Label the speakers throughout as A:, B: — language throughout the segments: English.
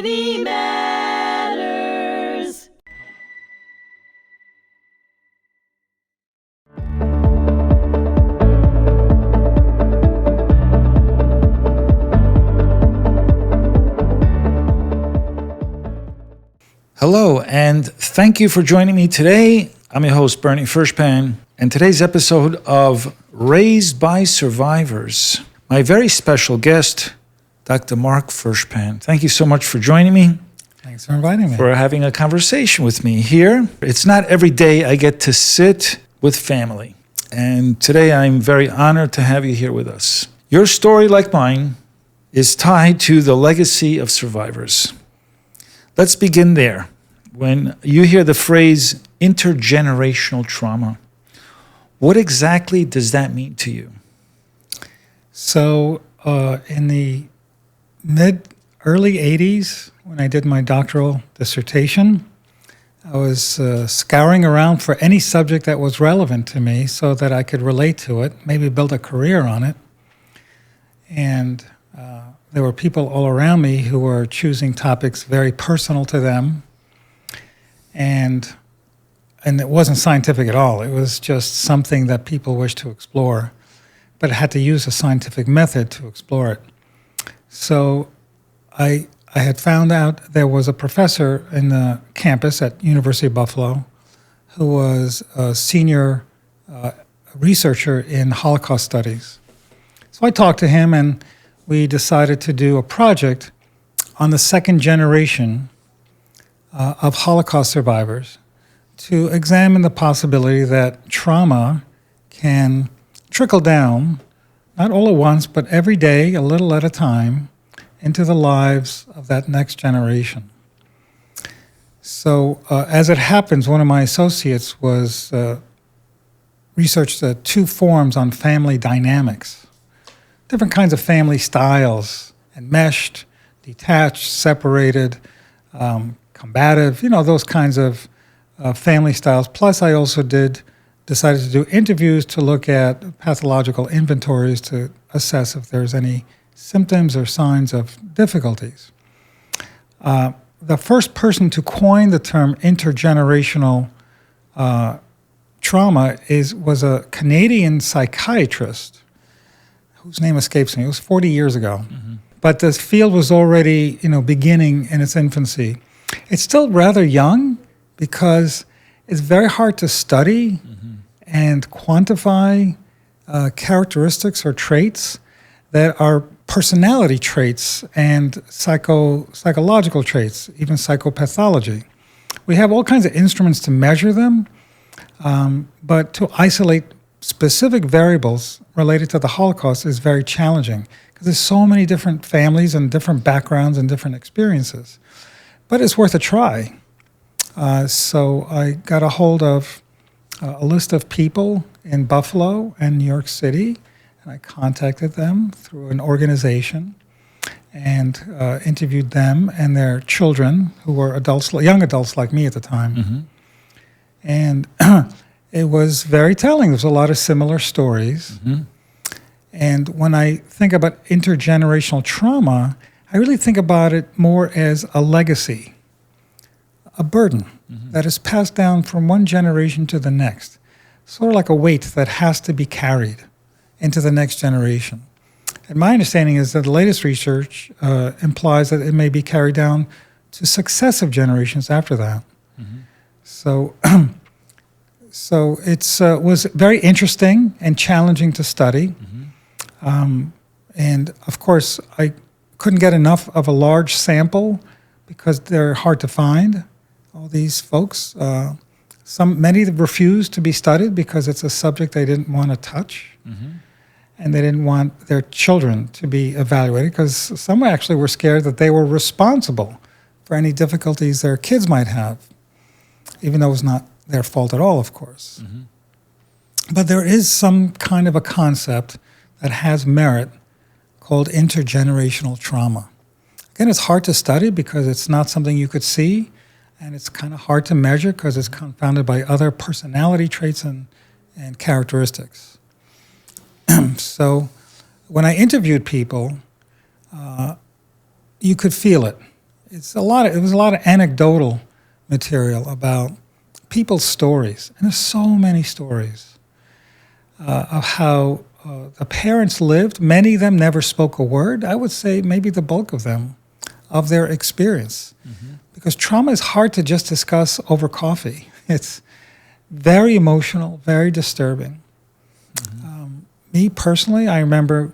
A: Dignity Matters.
B: Hello, and thank you for joining me today. I'm your host, Bernie Furshpan, and today's episode of Raised by Survivors. My very special guest, Dr. Mark Furshpan. Thank you so much for joining me.
C: Thanks for inviting me.
B: For having a conversation with me here. It's not every day I get to sit with family, and today I'm very honored to have you here with us. Your story, like mine, is tied to the legacy of survivors. Let's begin there. When you hear the phrase intergenerational trauma, what exactly does that mean to you?
C: So in the early 80s, when I did my doctoral dissertation, I was scouring around for any subject that was relevant to me so that I could relate to it, maybe build a career on it. And there were people all around me who were choosing topics very personal to them. And it wasn't scientific at all. It was just something that people wished to explore, but it had to use a scientific method to explore it. So I had found out there was a professor in the campus at University of Buffalo who was a senior researcher in Holocaust studies. So I talked to him, and we decided to do a project on the second generation of Holocaust survivors to examine the possibility that trauma can trickle down, not all at once, but every day, a little at a time, into the lives of that next generation. So as it happens, one of my associates was researched two forms on family dynamics, different kinds of family styles, enmeshed, detached, separated, combative, those kinds of family styles. Plus, I also decided to do interviews to look at pathological inventories to assess if there's any symptoms or signs of difficulties. The first person to coin the term intergenerational trauma was a Canadian psychiatrist whose name escapes me. It was 40 years ago. Mm-hmm. But this field was already, beginning in its infancy. It's still rather young because it's very hard to study and quantify characteristics or traits that are personality traits and psychological traits, even psychopathology. We have all kinds of instruments to measure them, but to isolate specific variables related to the Holocaust is very challenging because there's so many different families and different backgrounds and different experiences. But it's worth a try. So I got a hold of a list of people in Buffalo and New York City, and I contacted them through an organization and interviewed them and their children, who were young adults like me at the time. Mm-hmm. And it was very telling. There's a lot of similar stories. Mm-hmm. And when I think about intergenerational trauma, I really think about it more as a legacy, a burden that is passed down from one generation to the next, sort of like a weight that has to be carried into the next generation. And my understanding is that the latest research implies that it may be carried down to successive generations after that. Mm-hmm. So it was very interesting and challenging to study. Mm-hmm. And of course, I couldn't get enough of a large sample because they're hard to find, all these folks. Many refused to be studied because it's a subject they didn't want to touch. Mm-hmm. And they didn't want their children to be evaluated because some actually were scared that they were responsible for any difficulties their kids might have, even though it was not their fault at all, of course. Mm-hmm. But there is some kind of a concept that has merit called intergenerational trauma. Again, it's hard to study because it's not something you could see, and it's kind of hard to measure because it's confounded by other personality traits and characteristics. So when I interviewed people, you could feel it. It was a lot of anecdotal material about people's stories, and there's so many stories of how the parents lived. Many of them never spoke a word. I would say maybe the bulk of them, of their experience. Because trauma is hard to just discuss over coffee. It's very emotional, very disturbing. Me personally, I remember,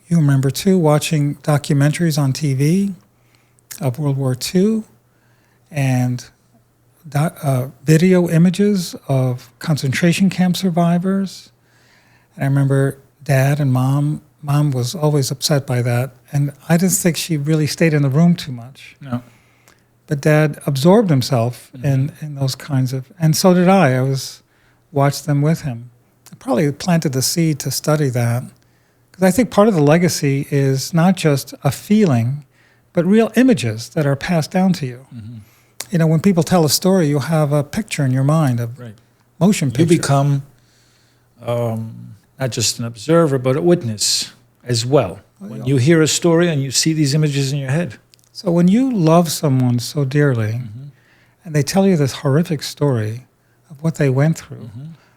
C: you remember too, watching documentaries on TV of World War II and video images of concentration camp survivors. And I remember Dad and Mom was always upset by that. And I didn't think she really stayed in the room too much.
B: No.
C: But Dad absorbed himself in those kinds of, and so did I. Watched them with him. I probably planted the seed to study that. Because I think part of the legacy is not just a feeling, but real images that are passed down to you. You know, when people tell a story, you'll have a picture in your mind, a motion picture.
B: You become not just an observer, but a witness as well. When you hear a story and you see these images in your head.
C: So when you love someone so dearly, and they tell you this horrific story of what they went through,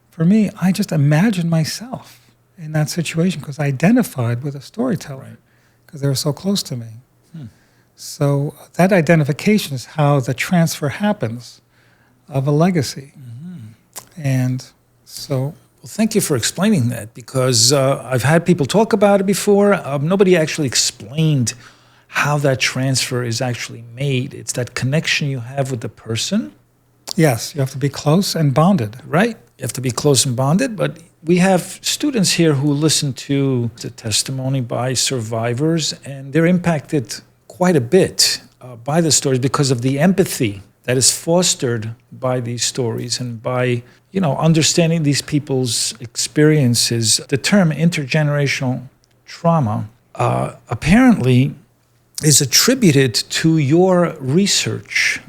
C: for me, I just imagine myself in that situation because I identified with a storyteller because they were so close to me. So that identification is how the transfer happens of a legacy. And so...
B: Well, thank you for explaining that, because I've had people talk about it before. Nobody actually explained how that transfer is actually made. It's that connection you have with the person.
C: Yes, you have to be close and bonded.
B: Right. You have to be close and bonded. But we have students here who listen to the testimony by survivors, and they're impacted quite a bit by the stories because of the empathy that is fostered by these stories and by, you know, understanding these people's experiences. The term intergenerational trauma apparently is attributed to your research.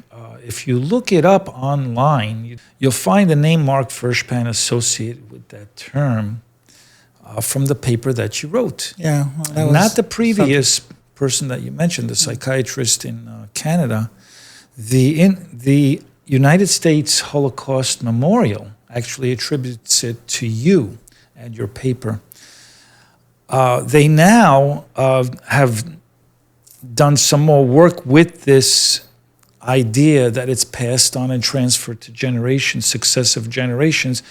B: If you look it up online, you'll find the name Mark Furshpan associated with that term from the paper that you wrote.
C: Yeah, well, that was
B: not the previous person that you mentioned, the psychiatrist in Canada. The United States Holocaust Memorial actually attributes it to you and your paper. They now have done some more work with this idea that it's passed on and transferred to generations, successive generations.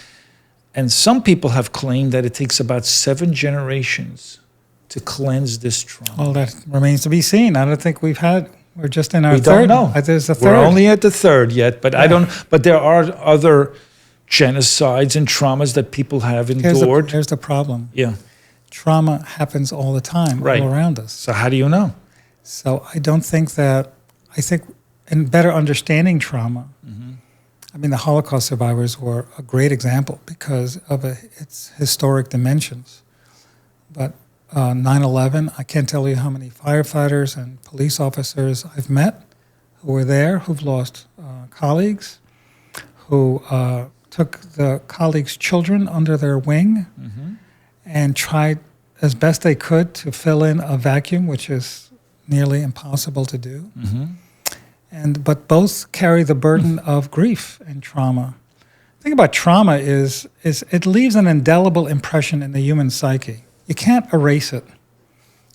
B: And some people have claimed that it takes about 7 generations to cleanse this trauma.
C: Well, that remains to be seen. I don't think we're just in our
B: we
C: third.
B: don't know.
C: There's a third.
B: We're only at the third yet, but but there are other genocides and traumas that people have endured.
C: Here's the problem.
B: Yeah.
C: Trauma happens all the time, all around us.
B: So how do you know?
C: So I think in better understanding trauma, I mean, the Holocaust survivors were a great example because of its historic dimensions. But 9/11, I can't tell you how many firefighters and police officers I've met who were there, who've lost colleagues, who took the colleagues' children under their wing and tried as best they could to fill in a vacuum, which is nearly impossible to do. But both carry the burden of grief and trauma. The thing about trauma is it leaves an indelible impression in the human psyche. You can't erase it.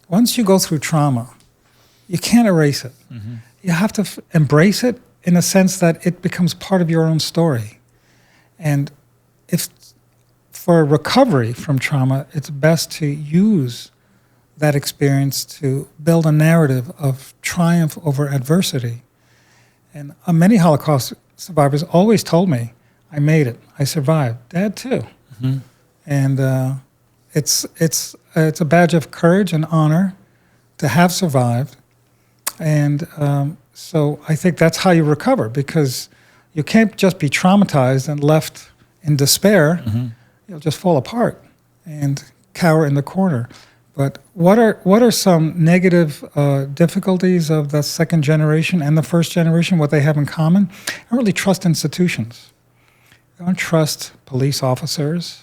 C: Once you go through trauma, you can't erase it. You have to embrace it in a sense that it becomes part of your own story. And if for recovery from trauma, it's best to use that experience to build a narrative of triumph over adversity. And many Holocaust survivors always told me, I made it, I survived. Dad too. And it's a badge of courage and honor to have survived. And so I think that's how you recover, because you can't just be traumatized and left in despair. You'll just fall apart and cower in the corner. But what are some negative difficulties of the second generation and the first generation, what they have in common? I don't really trust institutions. I don't trust police officers.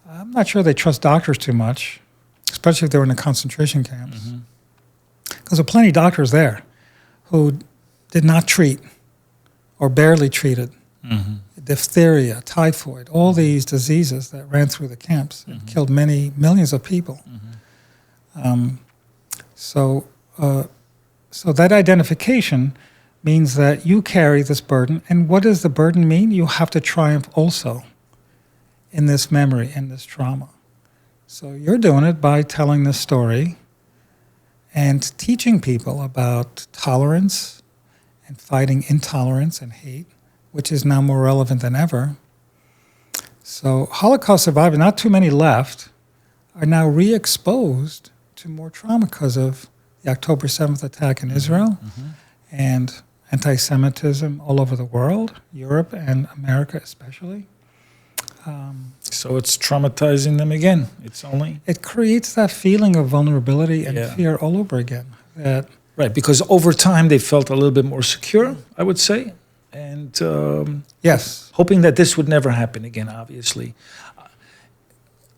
C: I'm not sure they trust doctors too much, especially if they were in the concentration camps. Because there are plenty of doctors there who did not treat or barely treated diphtheria, typhoid, all these diseases that ran through the camps and killed millions of people. So that identification means that you carry this burden. And what does the burden mean? You have to triumph also in this memory, in this trauma. So you're doing it by telling this story and teaching people about tolerance and fighting intolerance and hate, which is now more relevant than ever. So Holocaust survivors, not too many left, are now re-exposed to more trauma because of the October 7th attack in Israel and anti-Semitism all over the world, Europe and America especially.
B: So it's traumatizing them again.
C: It creates that feeling of vulnerability and fear all over again.
B: Right, because over time they felt a little bit more secure, I would say. And
C: yes,
B: hoping that this would never happen again, obviously.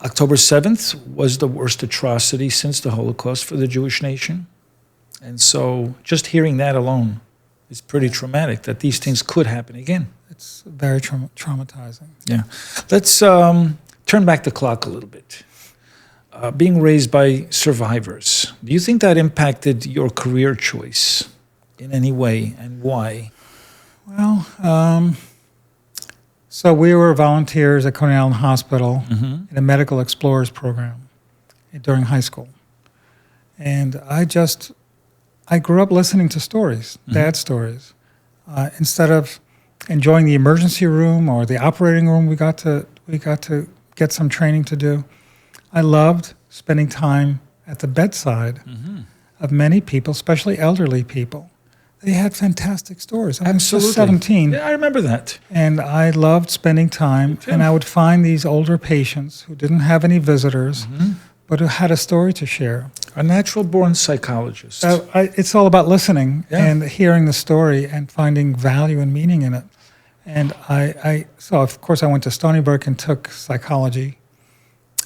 B: October 7th was the worst atrocity since the Holocaust for the Jewish nation. And so just hearing that alone is pretty traumatic, that these things could happen again.
C: It's very traumatizing.
B: Yeah. Let's turn back the clock a little bit. Being raised by survivors, do you think that impacted your career choice in any way, and why?
C: Well, so we were volunteers at Coney Island Hospital in a medical explorers program during high school. And I grew up listening to stories, dad stories. Instead of enjoying the emergency room or the operating room we got to get some training to do, I loved spending time at the bedside of many people, especially elderly people. They had fantastic stories. I was just 17.
B: Yeah, I remember that.
C: And I loved spending time, and I would find these older patients who didn't have any visitors, but who had a story to share.
B: A natural-born psychologist.
C: It's all about listening and hearing the story and finding value and meaning in it. And so of course I went to Stony Brook and took psychology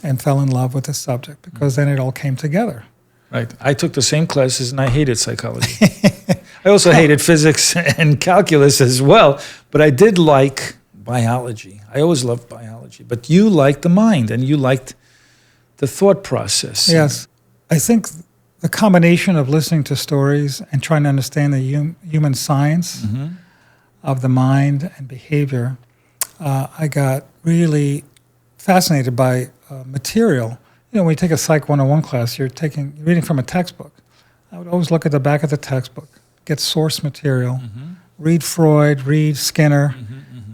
C: and fell in love with the subject because then it all came together.
B: Right. I took the same classes and I hated psychology. I also hated physics and calculus as well, but I did like biology. I always loved biology. But you liked the mind and you liked the thought process.
C: Yes. I think the combination of listening to stories and trying to understand the human science of the mind and behavior, I got really fascinated by material. You know, when you take a Psych 101 class, you're reading from a textbook. I would always look at the back of the textbook, get source material, read Freud, read Skinner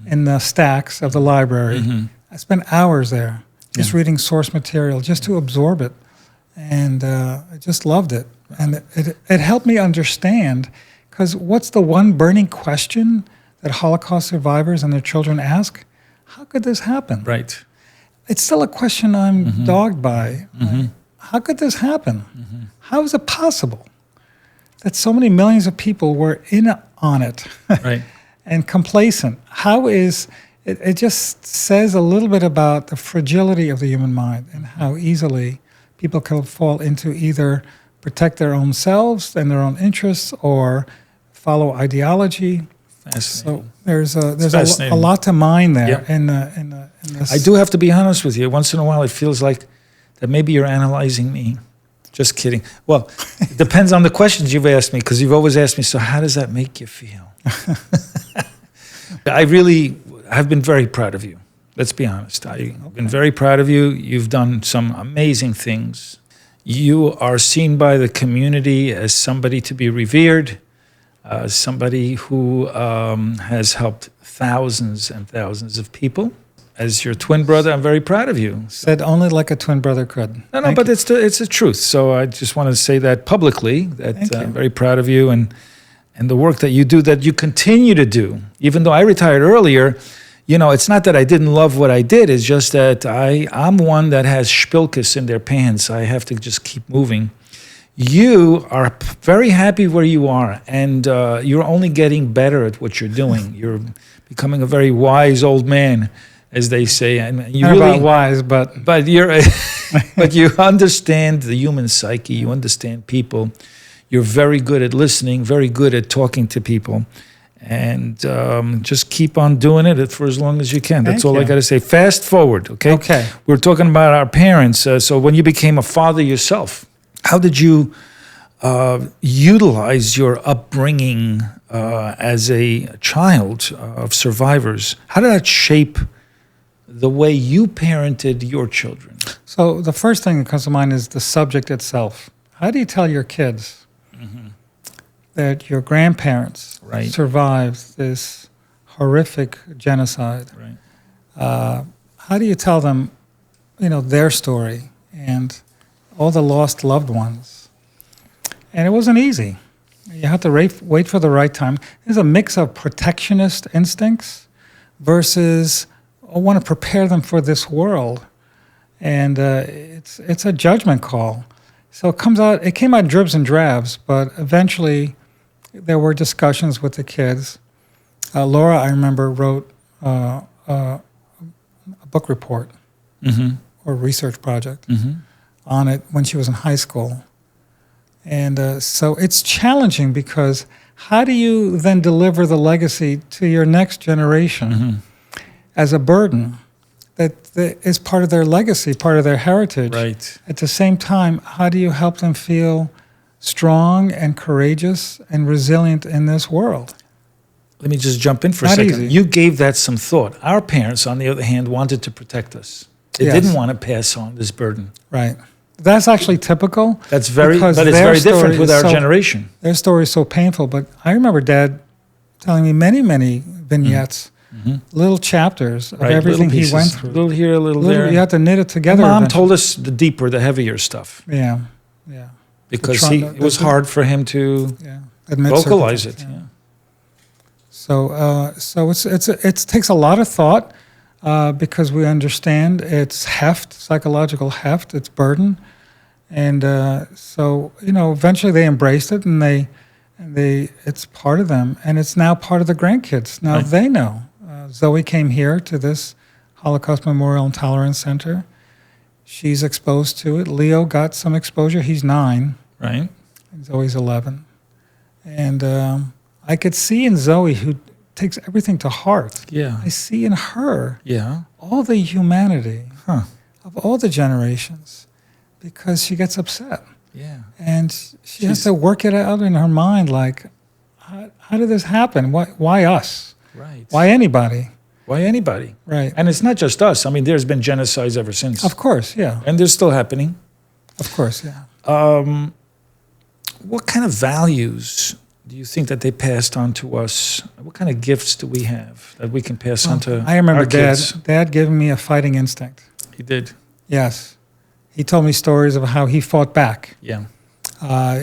C: in the stacks of the library. I spent hours there just reading source material just to absorb it. And I just loved it. And it helped me understand, because what's the one burning question that Holocaust survivors and their children ask? How could this happen?
B: Right.
C: It's still a question I'm dogged by. Like, how could this happen? How is it possible that so many millions of people were in on it and complacent? How is it just says a little bit about the fragility of the human mind and how easily people can fall into either protect their own selves and their own interests or follow ideology. So there's a lot to mine there in this.
B: I do have to be honest with you. Once in a while, it feels like that maybe you're analyzing me. Just kidding. Well, it depends on the questions you've asked me, because you've always asked me, so how does that make you feel? I really have been very proud of you. Let's be honest. I've been very proud of you. You've done some amazing things. You are seen by the community as somebody to be revered, somebody who has helped thousands and thousands of people. As your twin brother, I'm very proud of you.
C: Said only like a twin brother could.
B: No, but it's the truth. So I just want to say that publicly, that I'm very proud of you and the work that you do, that you continue to do. Even though I retired earlier, you know, it's not that I didn't love what I did. It's just that I'm one that has spilkus in their pants. I have to just keep moving. You are very happy where you are, and you're only getting better at what you're doing. You're becoming a very wise old man, as they say. And you
C: not
B: really
C: about wise, but
B: you're but you understand the human psyche. You understand people. You're very good at listening, very good at talking to people. And just keep on doing it for as long as you can. That's all I got to say. Fast forward, okay?
C: Okay.
B: We're talking about our parents. So when you became a father yourself, how did you utilize your upbringing as a child of survivors? How did that shape the way you parented your children?
C: So the first thing that comes to mind is the subject itself. How do you tell your kids that your grandparents survived this horrific genocide?
B: Right.
C: How do you tell them, their story and all the lost loved ones? And it wasn't easy. You have to wait for the right time. There's a mix of protectionist instincts versus I want to prepare them for this world. And it's a judgment call. So it came out dribs and drabs, but eventually there were discussions with the kids. Laura, I remember, wrote a book report or research project on it when she was in high school. And so it's challenging because how do you then deliver the legacy to your next generation as a burden that is part of their legacy, part of their heritage?
B: Right.
C: At the same time, how do you help them feel strong and courageous and resilient in this world?
B: Let me just jump in for a
C: Not
B: second.
C: easy.
B: You gave that some thought. Our parents, on the other hand, wanted to protect us. They didn't want to pass on this burden.
C: Right. That's actually typical.
B: That's very,
C: because
B: but it's
C: their
B: very different
C: story
B: with
C: is
B: our
C: so-
B: generation.
C: Their story is so painful, but I remember Dad telling me many, many vignettes, little chapters of
B: Right,
C: everything
B: little
C: he went
B: pieces.
C: through.
B: A little here, a little there.
C: You have to knit it together.
B: Mom
C: eventually.
B: told us the deeper, the heavier stuff
C: Yeah.
B: because
C: trauma-
B: it was hard for him to
C: Admit
B: vocalize
C: certain
B: it.
C: things,
B: Yeah.
C: So it takes a lot of thought because we understand its heft, psychological heft, its burden, and so eventually they embraced it and they it's part of them, and it's now part of the grandkids. Now
B: Right.
C: they know. Zoe came here to this Holocaust Memorial Intolerance Center. She's exposed to it. Leo got some exposure. He's 9.
B: Right.
C: And Zoe's 11. And I could see in Zoe, who takes everything to heart,
B: Yeah.
C: I see in her
B: Yeah.
C: all the humanity
B: Huh.
C: of all the generations because she gets upset.
B: Yeah.
C: And she has to work it out in her mind, like, how did this happen? Why us?
B: Right.
C: Why anybody?
B: Why anybody?
C: Right.
B: And it's not just us. I mean, there's been genocides ever since.
C: Of course, yeah.
B: And they're still happening.
C: Of course, yeah.
B: What kind of values do you think that they passed on to us? What kind of gifts do we have that we can pass on to
C: I remember
B: our kids?
C: Dad giving me a fighting instinct.
B: He did.
C: Yes. He told me stories of how he fought back.
B: Yeah.
C: How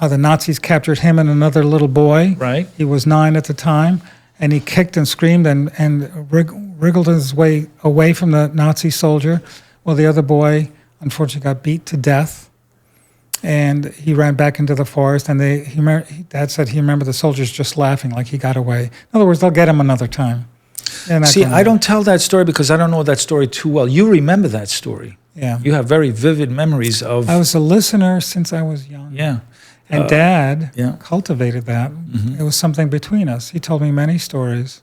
C: the Nazis captured him and another little boy.
B: Right.
C: He was 9 at the time, and he kicked and screamed and wriggled his way away from the Nazi soldier. Well, the other boy, unfortunately, got beat to death, and he ran back into the forest. And Dad said he remembered the soldiers just laughing like he got away. In other words, they'll get him another time.
B: See, I don't tell that story because I don't know that story too well. You remember that story.
C: Yeah.
B: You have very vivid memories of.
C: I was a listener since I was young.
B: Yeah.
C: And Dad
B: yeah.
C: cultivated that. It was something between us. He told me many stories,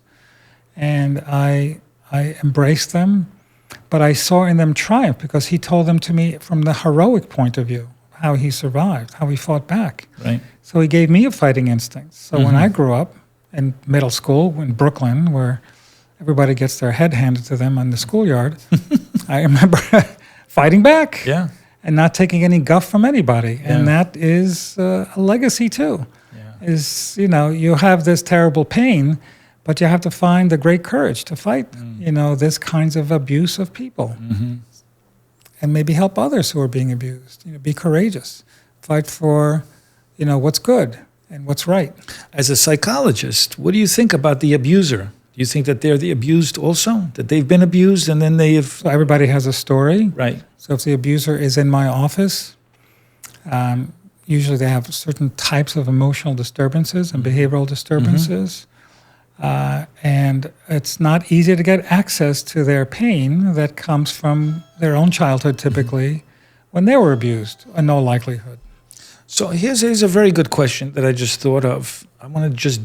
C: and I embraced them, but I saw in them triumph because he told them to me from the heroic point of view, how he survived, how he fought back.
B: Right.
C: So he gave me a fighting instinct. So when I grew up in middle school in Brooklyn, where everybody gets their head handed to them in the schoolyard, I remember fighting back.
B: Yeah.
C: And not taking any guff from anybody.
B: Yeah.
C: And that is a legacy too.
B: Yeah.
C: You have this terrible pain, but you have to find the great courage to fight, this kinds of abuse of people. And maybe help others who are being abused. Be courageous. Fight for, what's good and what's right.
B: As a psychologist, what do you think about the abuser? Do you think that they're the abused also? That they've been abused and then they have...
C: So everybody has a story.
B: Right.
C: So if the abuser is in my office, usually they have certain types of emotional disturbances and behavioral disturbances. And it's not easy to get access to their pain that comes from their own childhood, typically, when they were abused, in no likelihood.
B: So here's a very good question that I just thought of. I want to just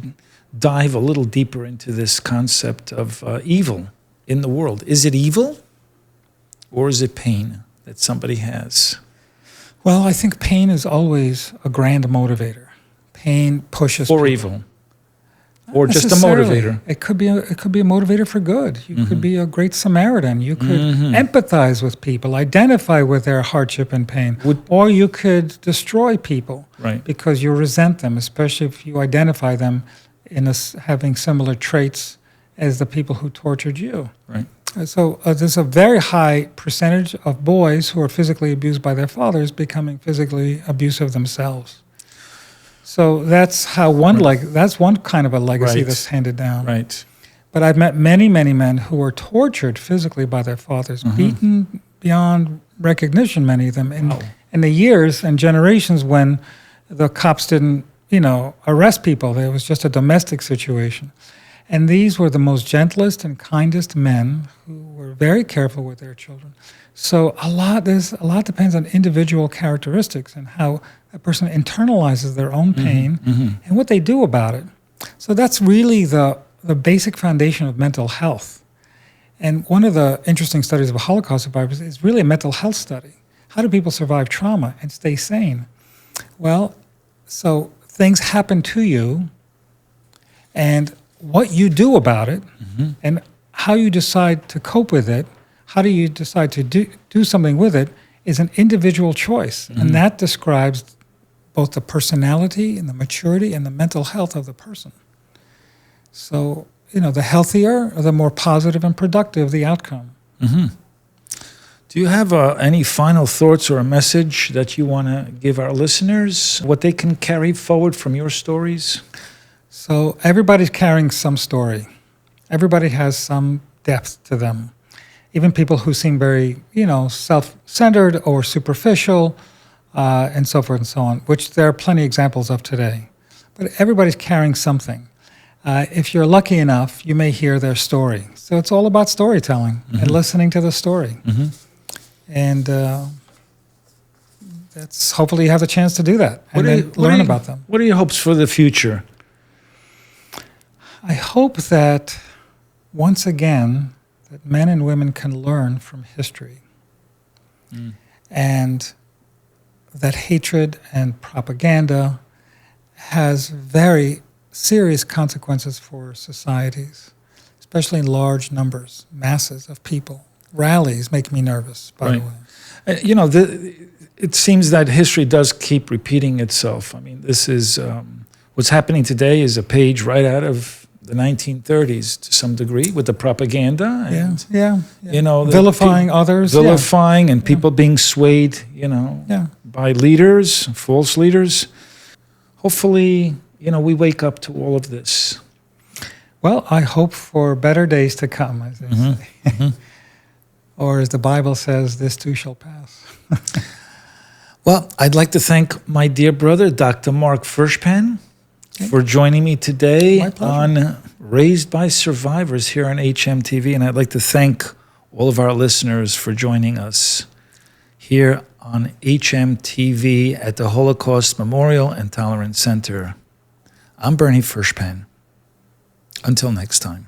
B: dive a little deeper into this concept of evil in the world. Is it evil or is it pain that somebody has?
C: Well, I think pain is always a grand motivator. Pain pushes
B: Or
C: people.
B: evil? Or just a
C: Necessarily.
B: motivator?
C: It could be a motivator for good. You could be a great Samaritan. You could empathize with people, identify with their hardship and pain. Or you could destroy people
B: Right.
C: because you resent them, especially if you identify them in having similar traits as the people who tortured you.
B: Right.
C: So there's a very high percentage of boys who are physically abused by their fathers becoming physically abusive themselves. So that's how that's one kind of a legacy
B: Right.
C: that's handed down.
B: Right.
C: But I've met many, many men who were tortured physically by their fathers, beaten beyond recognition, many of them, in the years and generations when the cops didn't, arrest people. It was just a domestic situation. And these were the most gentlest and kindest men who were very careful with their children. So a lot depends on individual characteristics and how a person internalizes their own pain and what they do about it. So that's really the basic foundation of mental health. And one of the interesting studies of Holocaust survivors is really a mental health study. How do people survive trauma and stay sane? Well, so things happen to you, and what you do about it, and how you decide to cope with it, how do you decide to do something with it, is an individual choice. And that describes both the personality and the maturity and the mental health of the person. So, the healthier or the more positive and productive the outcome.
B: Do you have any final thoughts or a message that you want to give our listeners, what they can carry forward from your stories?
C: So everybody's carrying some story. Everybody has some depth to them. Even people who seem very, self-centered or superficial, and so forth and so on, which there are plenty of examples of today. But everybody's carrying something. If you're lucky enough, you may hear their story. So it's all about storytelling and listening to the story. And that's hopefully you have the chance to do that and then learn about them.
B: What are your hopes for the future?
C: I hope that, once again, that men and women can learn from history. And that hatred and propaganda has very serious consequences for societies, especially in large numbers, masses of people. Rallies make me nervous, by the way.
B: It seems that history does keep repeating itself. I mean, this is what's happening today is a page right out of the 1930s to some degree with the propaganda and
C: vilifying others,
B: vilifying and people being swayed, by leaders, false leaders. Hopefully, we wake up to all of this.
C: Well, I hope for better days to come, as they say. Or as the Bible says, this too shall pass.
B: Well, I'd like to thank my dear brother, Dr. Mark Furshpan, for joining me today on Raised by Survivors here on HMTV. And I'd like to thank all of our listeners for joining us here on HMTV at the Holocaust Memorial and Tolerance Center. I'm Bernie Furshpan. Until next time.